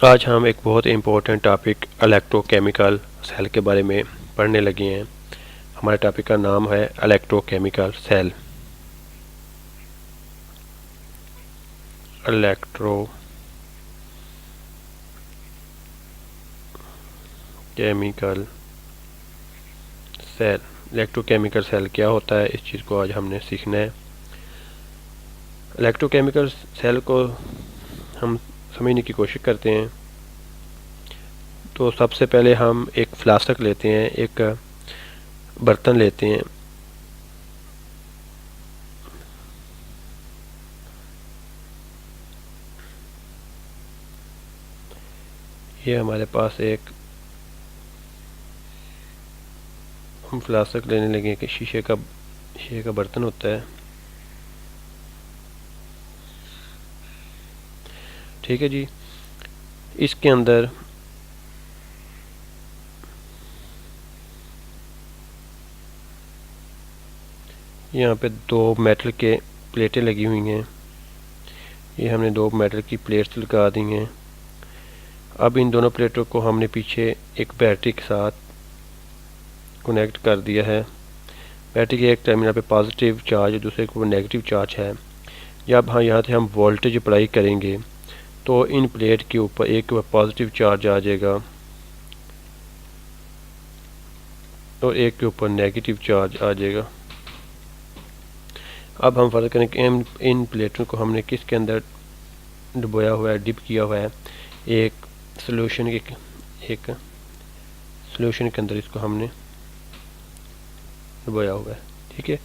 आज हम एक बहुत इम्पोर्टेंट टॉपिक इलेक्ट्रोकेमिकल सेल के बारे में पढ़ने लगे हैं। हमारे टॉपिक का नाम है electrochemical cell. Electrochemical cell. Electrochemical cell क्या होता है, इस चीज़ को आज हमने सीखना है। इलेक्ट्रोकेमिकल सेल को हम समझने की कोशिश करते हैं। तो सबसे पहले हम एक फ्लास्क लेते हैं, एक बर्तन लेते हैं। ये हमारे पास एक हम फ्लास्क लेने लगे कि शीशे का बर्तन होता है। ठीक है जी। इसके अंदर यहाँ पे दो मेटल के प्लेटें लगी हुई हैं। ये हमने दो मेटल की प्लेट्स लगा दी हैं। अब इन दोनों प्लेटों को हमने पीछे एक बैटरी के साथ कनेक्ट कर दिया है। बैटरी के एक टर्मिनल पे पॉजिटिव चार्ज, दूसरे को नेगेटिव चार्ज है। जब यहाँ से हम वोल्टेज अप्लाई करेंगे तो इन प्लेट के ऊपर एक पॉजिटिव चार्ज आ जाएगा और एक के ऊपर नेगेटिव चार्ज आ जाएगा। अब हम फर्क करें कि इन प्लेटों को हमने किसके अंदर डुबोया हुआ है, डिप किया हुआ है। एक सॉल्यूशन के अंदर इसको हमने डुबोया हुआ है। ठीक है।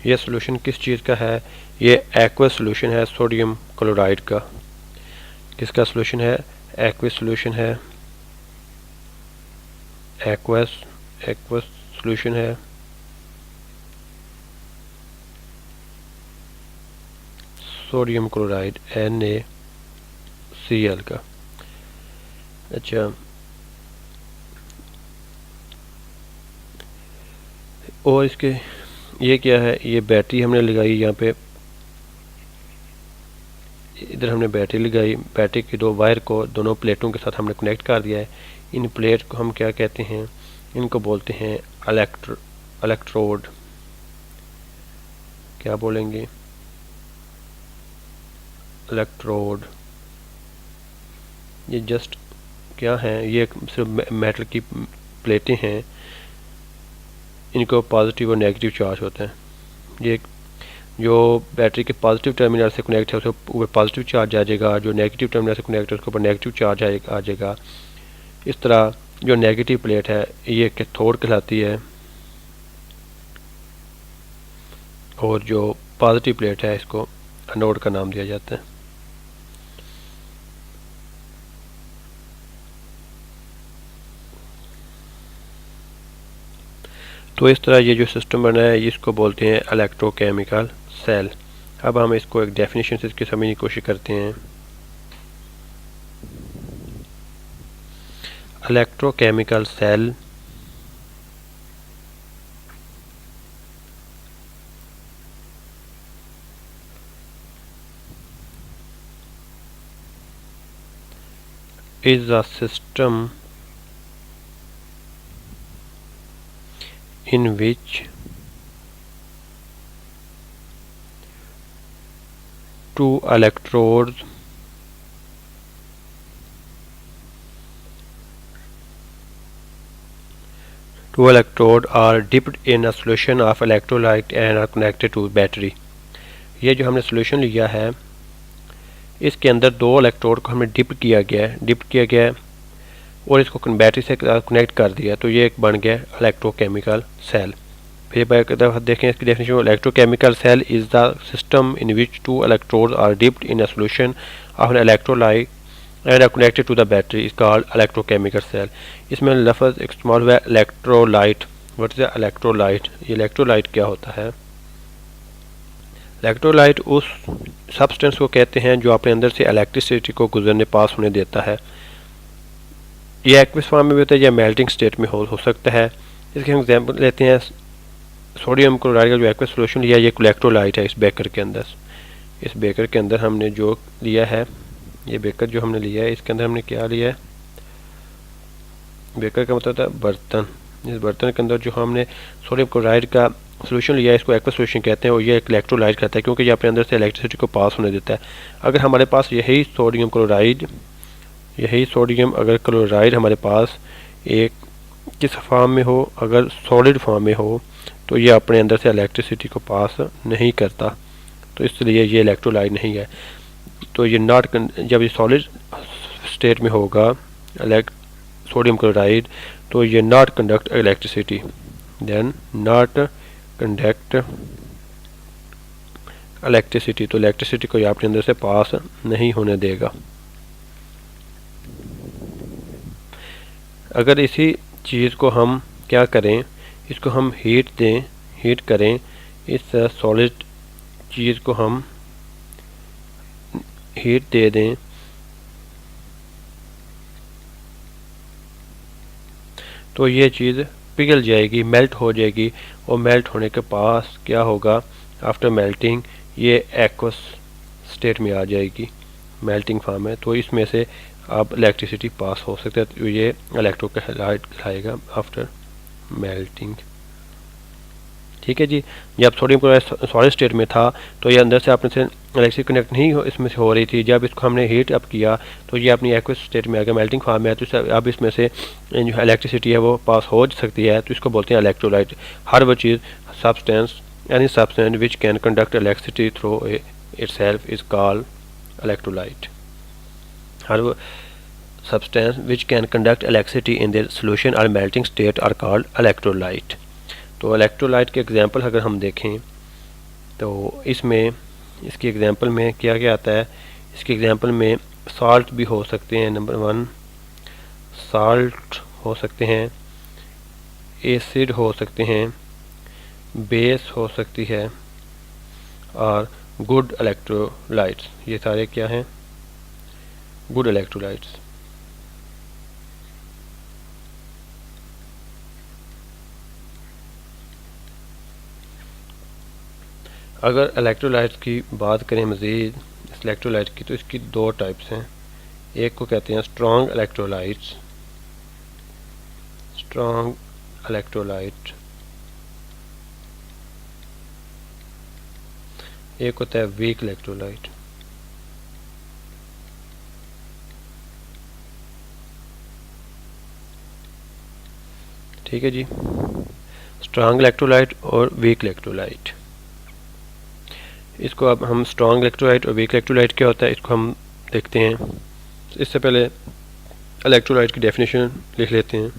यह सॉल्यूशन किस चीज़ का है? ये एक्वस सॉल्यूशन है सोडियम क्लोराइड का। किसका सॉल्यूशन है? एक्वस सॉल्यूशन है। एक्वस सॉल्यूशन है सोडियम क्लोराइड NaCl का। अच्छा, और इसके ये क्या है? ये बैटरी हमने लगाई यहाँ पे, इधर हमने बैटरी लगाई। बैटरी की दो वायर को दोनों प्लेटों के साथ हमने कनेक्ट कर दिया है। इन प्लेट को हम क्या कहते हैं? इनको बोलते हैं इलेक्ट्रोड। क्या बोलेंगे? इलेक्ट्रोड। ये जस्ट क्या है? ये सिर्फ मेटल की प्लेटें हैं। इनको पॉजिटिव और नेगेटिव चार्ज होता है। ये जो बैटरी के पॉजिटिव टर्मिनल से कनेक्ट है उसके ऊपर पॉजिटिव चार्ज आ जाएगा, जो नेगेटिव टर्मिनल से कनेक्ट है उसके ऊपर नेगेटिव चार्ज आ जाएगा। इस तरह जो नेगेटिव प्लेट है ये कैथोड कहलाती है और जो पॉजिटिव प्लेट है इसको एनोड का नाम दिया जाता है। तो इस तरह ये जो सिस्टम बना है इसको बोलते हैं इलेक्ट्रोकेमिकल सेल। अब हम इसको एक डेफिनेशन से इसकी समझने की कोशिश करते हैं। Electrochemical cell is a system in which two electrodes are dipped in a solution of electrolyte and are connected to battery। ये जो हमने सॉल्यूशन लिया है इसके अंदर दो इलेक्ट्रोड को हमने डिप किया गया है और इसको बैटरी से कनेक्ट कर दिया, तो ये एक बन गया इलेक्ट्रोकेमिकल सेल। फिर देखें इसकी definition. Electrochemical cell is the system in which two electrodes are dipped in a solution of an electrolyte and are connected to the battery is called electrochemical cell. इसमें लफ्ज़ इस्तेमाल हुआ है इलेक्ट्रोलाइट। What is electrolyte? ये electrolyte क्या होता है? Electrolyte उस सब्सटेंस को कहते हैं जो अपने अंदर से इलेक्ट्रिसिटी को गुजरने पास होने देता है। यह एक्वस फॉर्म में भी होता है या मेल्टिंग स्टेट में हो सकता है। इसके हम एग्जांपल लेते हैं सोडियम क्लोराइड का जो एक्वस सॉल्यूशन लिया, ये इलेक्ट्रोलाइट है इस बेकर के अंदर। इस बेकर के अंदर हमने जो लिया है, ये बेकर जो हमने लिया है, इसके अंदर हमने क्या लिया है, बेकर का मतलब था बर्तन। इस बर्तन के अंदर जो हमने सोडियम क्लोराइड का सोल्यूशन लिया है, इसको एक्वस सोल्यूशन कहते हैं, और ये इलेक्ट्रोलाइट करता है क्योंकि ये अपने अंदर से इलेक्ट्रिसिटी को पास होने देता है। अगर हमारे पास यही सोडियम अगर क्लोराइड हमारे पास एक किस फॉर्म में हो, अगर सॉलिड फॉर्म में हो, तो ये अपने अंदर से इलेक्ट्रिसिटी को पास नहीं करता, तो इसलिए ये इलेक्ट्रोलाइट नहीं है। तो ये जब ये सॉलिड स्टेट में होगा सोडियम क्लोराइड, तो ये not conduct electricity, then not conduct electricity, तो इलेक्ट्रिसिटी को ये अपने अंदर से पास नहीं होने देगा। अगर इसी चीज़ को हम क्या करें, इसको हम हीट करें, इस सॉलिड चीज़ को हम हीट दे दें, तो ये चीज़ पिघल जाएगी, मेल्ट हो जाएगी, और मेल्ट होने के पास क्या होगा, आफ्टर मेल्टिंग ये एक्वस स्टेट में आ जाएगी, मेल्टिंग फॉर्म है, तो इसमें से अब इलेक्ट्रिसिटी पास हो सकता है, तो ये इलेक्ट्रोलाइट कहलाएगा आफ्टर मेल्टिंग। ठीक है जी। जब सोडियम क्लोराइड सॉलिड स्टेट में था, तो ये अंदर से अपने से इलेक्ट्रिसिटी कनेक्ट नहीं इसमें से हो रही थी। जब इसको हमने हीट अप किया, तो ये अपनी एक्वस स्टेट में आ गया, मेल्टिंग फॉर्म में है, तो अब इसमें से जो इलेक्ट्रिसिटी है वो पास हो सकती है, तो इसको बोलते हैं इलेक्ट्रोलाइट। हर वो चीज़ substance, any substance which can conduct electricity through itself is called electrolyte. हर वो substance which can conduct electricity in their solution or melting state are called electrolyte. तो इलेक्ट्रोलाइट के एग्जांपल अगर हम देखें, तो इसमें इसकी एग्जांपल में क्या क्या आता है, इसके एग्जांपल में साल्ट भी हो सकते हैं, नंबर 1 साल्ट हो सकते हैं, एसिड हो सकते हैं, बेस हो सकती है, और गुड इलेक्ट्रोलाइट्स। ये सारे क्या हैं, गुड इलेक्ट्रोलाइट्स। अगर इलेक्ट्रोलाइट्स की बात करें मज़ीद इस इलेक्ट्रोलाइट की, तो इसकी दो टाइप्स हैं। एक को कहते हैं स्ट्रॉन्ग इलेक्ट्रोलाइट्स, स्ट्रॉन्ग इलेक्ट्रोलाइट, एक होता है वीक इलेक्ट्रोलाइट। ठीक है जी, स्ट्रॉन्ग इलेक्ट्रोलाइट और वीक इलेक्ट्रोलाइट। इसको अब हम स्ट्रॉन्ग इलेक्ट्रोलाइट और वीक इलेक्ट्रोलाइट क्या होता है, इसको हम देखते हैं। इससे पहले इलेक्ट्रोलाइट की डेफिनेशन लिख लेते हैं।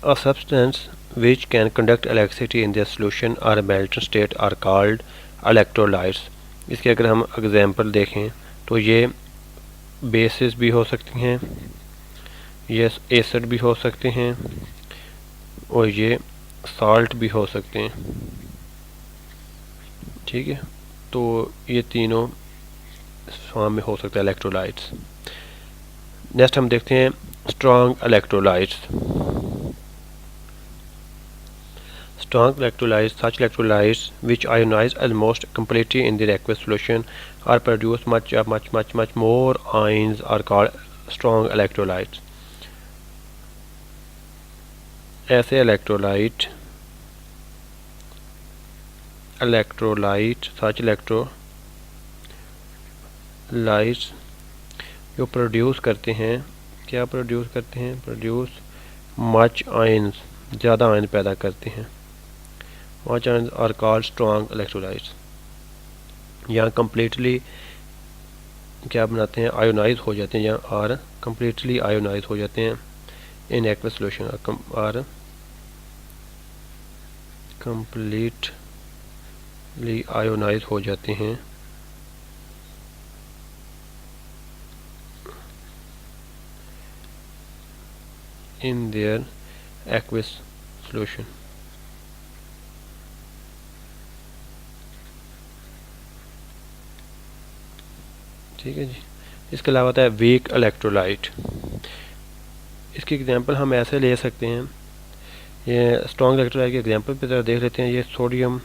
A substance which can conduct electricity in their solution or melting state are called electrolytes. इसके अगर हम एग्जांपल देखें, तो ये बेसिस भी हो सकती हैं, ये एसिड भी हो सकते हैं, और ये साल्ट भी हो सकते हैं। ठीक है, तो ये तीनों फॉर्म में हो सकते हैं इलेक्ट्रोलाइट्स। नेक्स्ट हम देखते हैं strong electrolytes. Strong electrolytes, such electrolytes which ionize almost completely in their aqueous solution or produce much more ions are called strong electrolytes. ऐसे इलेक्ट्रोलाइट सच इलेक्ट्रोलाइट्स जो प्रोड्यूस करते हैं, क्या प्रोड्यूस करते हैं, प्रोड्यूस मच आयंस, ज़्यादा ion पैदा करते हैं, much ions are called strong electrolytes. यहाँ कम्प्लीटली क्या बनाते हैं, आयोनाइज हो जाते हैं, यहाँ और कम्प्लीटली आयोनाइज हो जाते हैं इन एक्वस सॉल्यूशन, और कम्प्लीटली आयोनाइज हो जाते हैं इन देयर एक्वस सॉल्यूशन। ठीक है जी। इसके अलावा होता है वीक इलेक्ट्रोलाइट। इसकी एग्जांपल हम ऐसे ले सकते हैं ये स्ट्रॉन्ग इलेक्ट्रोलाइट के एग्जांपल पे ज़रा देख लेते हैं। ये सोडियम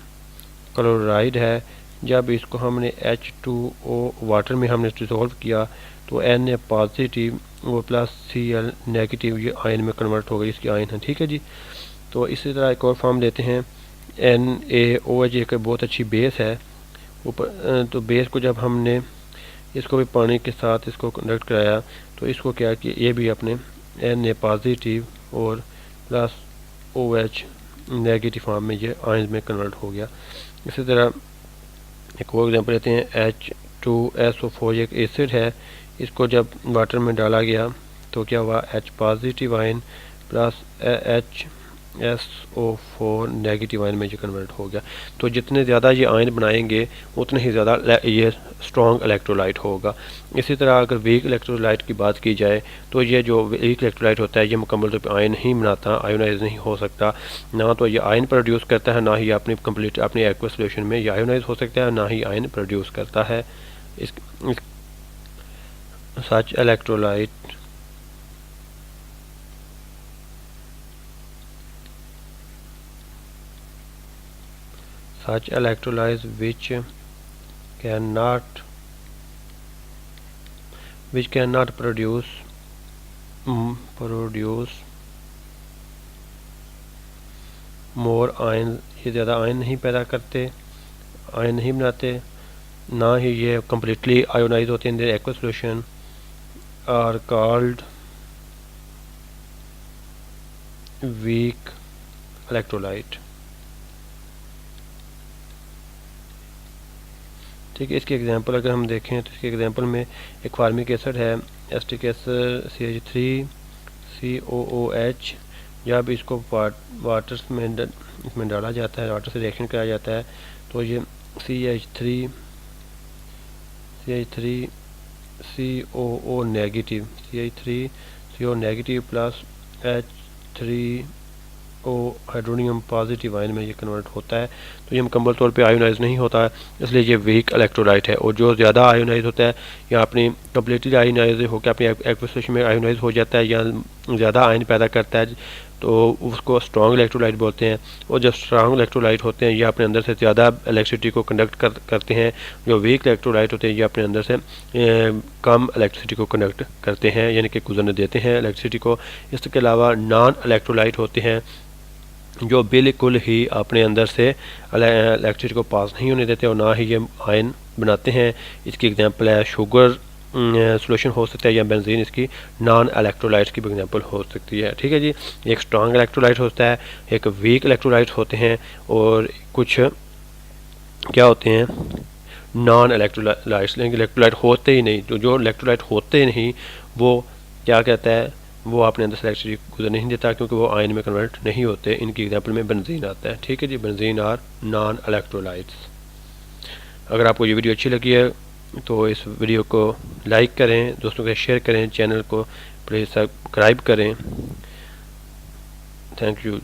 क्लोराइड है, जब इसको हमने H2O वाटर में हमने डिज़ोल्व किया तो Na पॉजिटिव और प्लस Cl नेगेटिव ये आयन में कन्वर्ट हो गई, इसकी आयन है। ठीक है जी। तो इसी तरह एक और फॉर्म लेते हैं NaOH, एक बहुत अच्छी बेस है ऊपर। तो बेस को जब हमने इसको भी पानी के साथ इसको कंडक्ट कराया तो इसको क्या कि ये भी अपने Na पॉजिटिव और प्लस OH नेगेटिव फॉर्म में ये आयन में कन्वर्ट हो गया। इसी तरह एक और एग्जांपल लेते हैं H2SO4, एक एसिड है, इसको जब वाटर में डाला गया तो क्या हुआ, H positive ion plus HSO4 negative ion में ये कन्वर्ट हो गया। तो जितने ज़्यादा ये आयन बनाएंगे उतने ही ज़्यादा ये स्ट्रॉन्ग इलेक्ट्रोलाइट होगा। इसी तरह अगर वीक इलेक्ट्रोलाइट की बात की जाए तो ये जो वीक इलेक्ट्रोलाइट होता है ये मुकम्मल तौर पर आयन नहीं बनाता, आयोनाइज नहीं हो सकता। ना तो ये आयन प्रोड्यूस करता है, ना ही अपनी कंप्लीट अपनी एक्वा सोल्यूशन में ये आयोनाइज हो सकता है, ना ही आयन प्रोड्यूस करता है। सच electrolyte such electrolytes which cannot produce more ion, ये ज़्यादा आयन नहीं पैदा करते, आयन नहीं बनाते, ना ही ये completely आयोनाइज होते हैं, aqua solution are called weak electrolyte. ठीक है। इसकी एग्जांपल अगर हम देखें तो इसके एग्जांपल में एक फार्मिक एसिड है, एसिटिक एसिड CH3COOH, जब इसको वाटर में इसमें डाला जाता है, वाटर से रिएक्शन कराया जाता है तो ये CH3CO negative plus H3O hydronium positive ion में ये कन्वर्ट होता है। तो ये मुकम्मल तौर पे आयोनाइज नहीं होता है, इसलिए ये वीक इलेक्ट्रोलाइट है। और जो ज़्यादा आयोनाइज होता है या अपनी कम्प्लीटली आयोनाइज होकर अपनी एक्वा सोल्यूशन में आयोनाइज हो जाता है या ज़्यादा आयन पैदा करता है तो उसको स्ट्रॉन्ग इलेक्ट्रोलाइट बोलते हैं। और जब स्ट्रॉन्ग इलेक्ट्रोलाइट होते हैं ये अपने अंदर से ज़्यादा इलेक्ट्रिसिटी को कंडक्ट करते हैं। जो वीक इलेक्ट्रोलाइट होते हैं ये अपने अंदर से कम इलेक्ट्रिसिटी को कंडक्ट करते हैं, यानी कि गुजरने देते हैं इलेक्ट्रिसिटी को। इसके अलावा नॉन इलेक्ट्रोलाइट होते हैं जो बिल्कुल ही अपने अंदर से इलेक्ट्रिसिटी को पास नहीं होने देते और ना ही ये आयन बनाते हैं। इसकी एग्जांपल है शुगर सोल्यूशन हो सकता है या बेंजीन इसकी नॉन इलेक्ट्रोलाइट्स की एग्जांपल हो सकती है। ठीक है जी। एक स्ट्रॉन्ग इलेक्ट्रोलाइट होता है, एक वीक इलेक्ट्रोलाइट होते हैं और कुछ क्या होते हैं नॉन इलेक्ट्रोलाइट्स। लेकिन इलेक्ट्रोलाइट होते ही नहीं, तो जो इलेक्ट्रोलाइट होते ही नहीं वो क्या कहता है, वो अपने अंदर से इलेक्ट्रिसिटी गुजर नहीं देता क्योंकि वो आयन में कन्वर्ट नहीं होते। इनकी एग्जांपल में बेंजीन आता है। ठीक है जी। Benzene are non electrolytes. अगर आपको ये वीडियो अच्छी लगी है तो इस वीडियो को लाइक करें, दोस्तों के शेयर करें, चैनल को प्लीज़ सब्सक्राइब करें। Thank you.